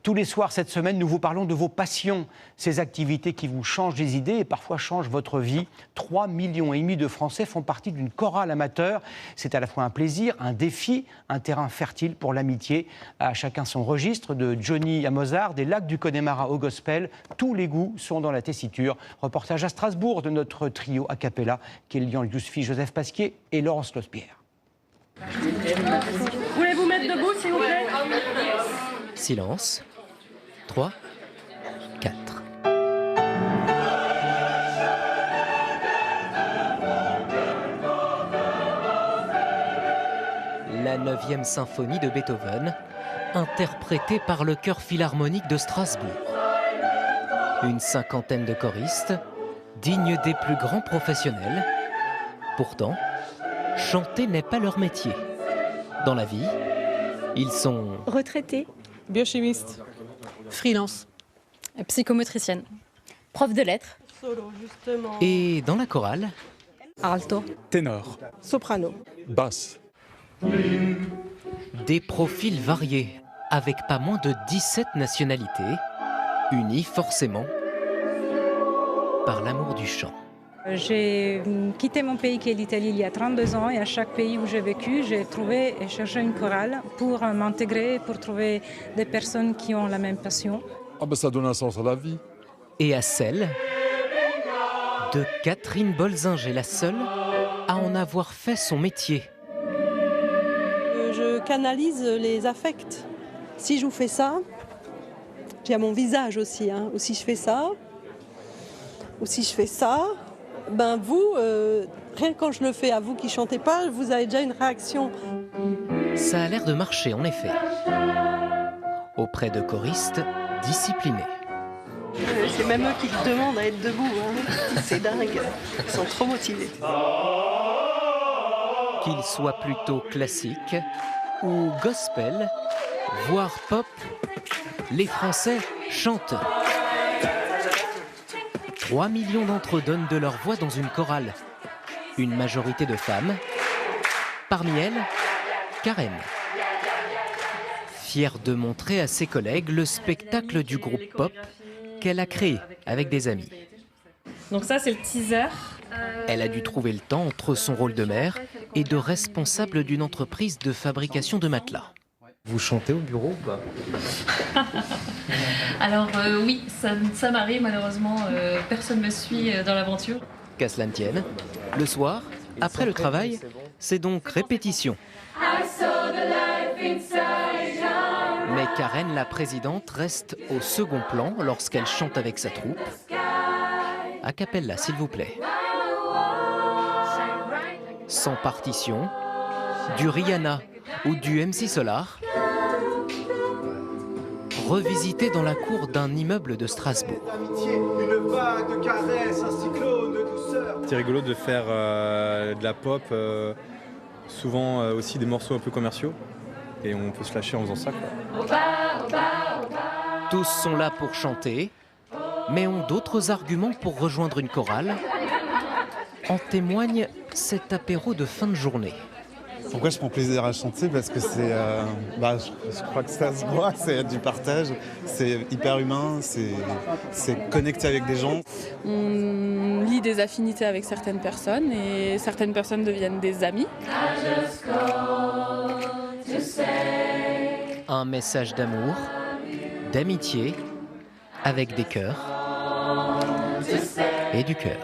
Tous les soirs cette semaine, nous vous parlons de vos passions, ces activités qui vous changent les idées et parfois changent votre vie. 3,5 millions de Français font partie d'une chorale amateur. C'est à la fois un plaisir, un défi, un terrain fertile pour l'amitié. À chacun son registre, de Johnny à Mozart, des lacs du Connemara au gospel. Tous les goûts sont dans la tessiture. Reportage à Strasbourg de notre trio a cappella, Kélian Yousfi, Joseph Pasquier et Laurence Lospierre. Voulez-vous mettre debout, s'il vous plaît? Silence. 3, 4. La 9e symphonie de Beethoven, interprétée par le chœur philharmonique de Strasbourg. Une cinquantaine de choristes, dignes des plus grands professionnels. Pourtant, chanter n'est pas leur métier. Dans la vie, ils sont retraités, biochimiste, freelance, psychomotricienne, prof de lettres. Solo, justement. Et dans la chorale, alto, ténor, soprano, basse. Des profils variés, avec pas moins de 17 nationalités, unis forcément par l'amour du chant. J'ai quitté mon pays qui est l'Italie il y a 32 ans et à chaque pays où j'ai vécu, j'ai trouvé et cherché une chorale pour m'intégrer, pour trouver des personnes qui ont la même passion. Ah ben ça donne un sens à la vie. Et à celle de Catherine Bolzinger, la seule à en avoir fait son métier. Je canalise les affects. Si je vous fais ça, j'ai à mon visage aussi, ou si je fais ça, ou si je fais ça, ben vous, rien que quand je le fais à vous qui chantez pas, vous avez déjà une réaction. Ça a l'air de marcher en effet, auprès de choristes disciplinés. C'est même eux qui te demandent à être debout, c'est dingue, ils sont trop motivés. Qu'ils soient plutôt classiques ou gospel, voire pop, les Français chantent. 3 millions d'entre eux donnent de leur voix dans une chorale. Une majorité de femmes. Parmi elles, Karen. Fière de montrer à ses collègues le spectacle du groupe pop qu'elle a créé avec des amis. Donc ça, c'est le teaser. Elle a dû trouver le temps entre son rôle de mère et de responsable d'une entreprise de fabrication de matelas. Vous chantez au bureau ou pas? Alors oui, ça m'arrive malheureusement, personne ne me suit dans l'aventure. Qu'à cela ne tienne, le soir, après le travail, c'est donc répétition. Mais Karen, la présidente, reste au second plan lorsqu'elle chante avec sa troupe. A cappella, s'il vous plaît. Sans partition, du Rihanna ou du MC Solar, revisité dans la cour d'un immeuble de Strasbourg. C'est rigolo de faire de la pop, souvent aussi des morceaux un peu commerciaux. Et on peut se lâcher en faisant ça, quoi. Tous sont là pour chanter, mais ont d'autres arguments pour rejoindre une chorale. En témoigne cet apéro de fin de journée. Pourquoi je prends plaisir à chanter? Parce que c'est, je crois que ça se voit, c'est du partage, c'est hyper humain, c'est connecté avec des gens. On lie des affinités avec certaines personnes et certaines personnes deviennent des amis. Un message d'amour, d'amitié, avec des cœurs et du cœur.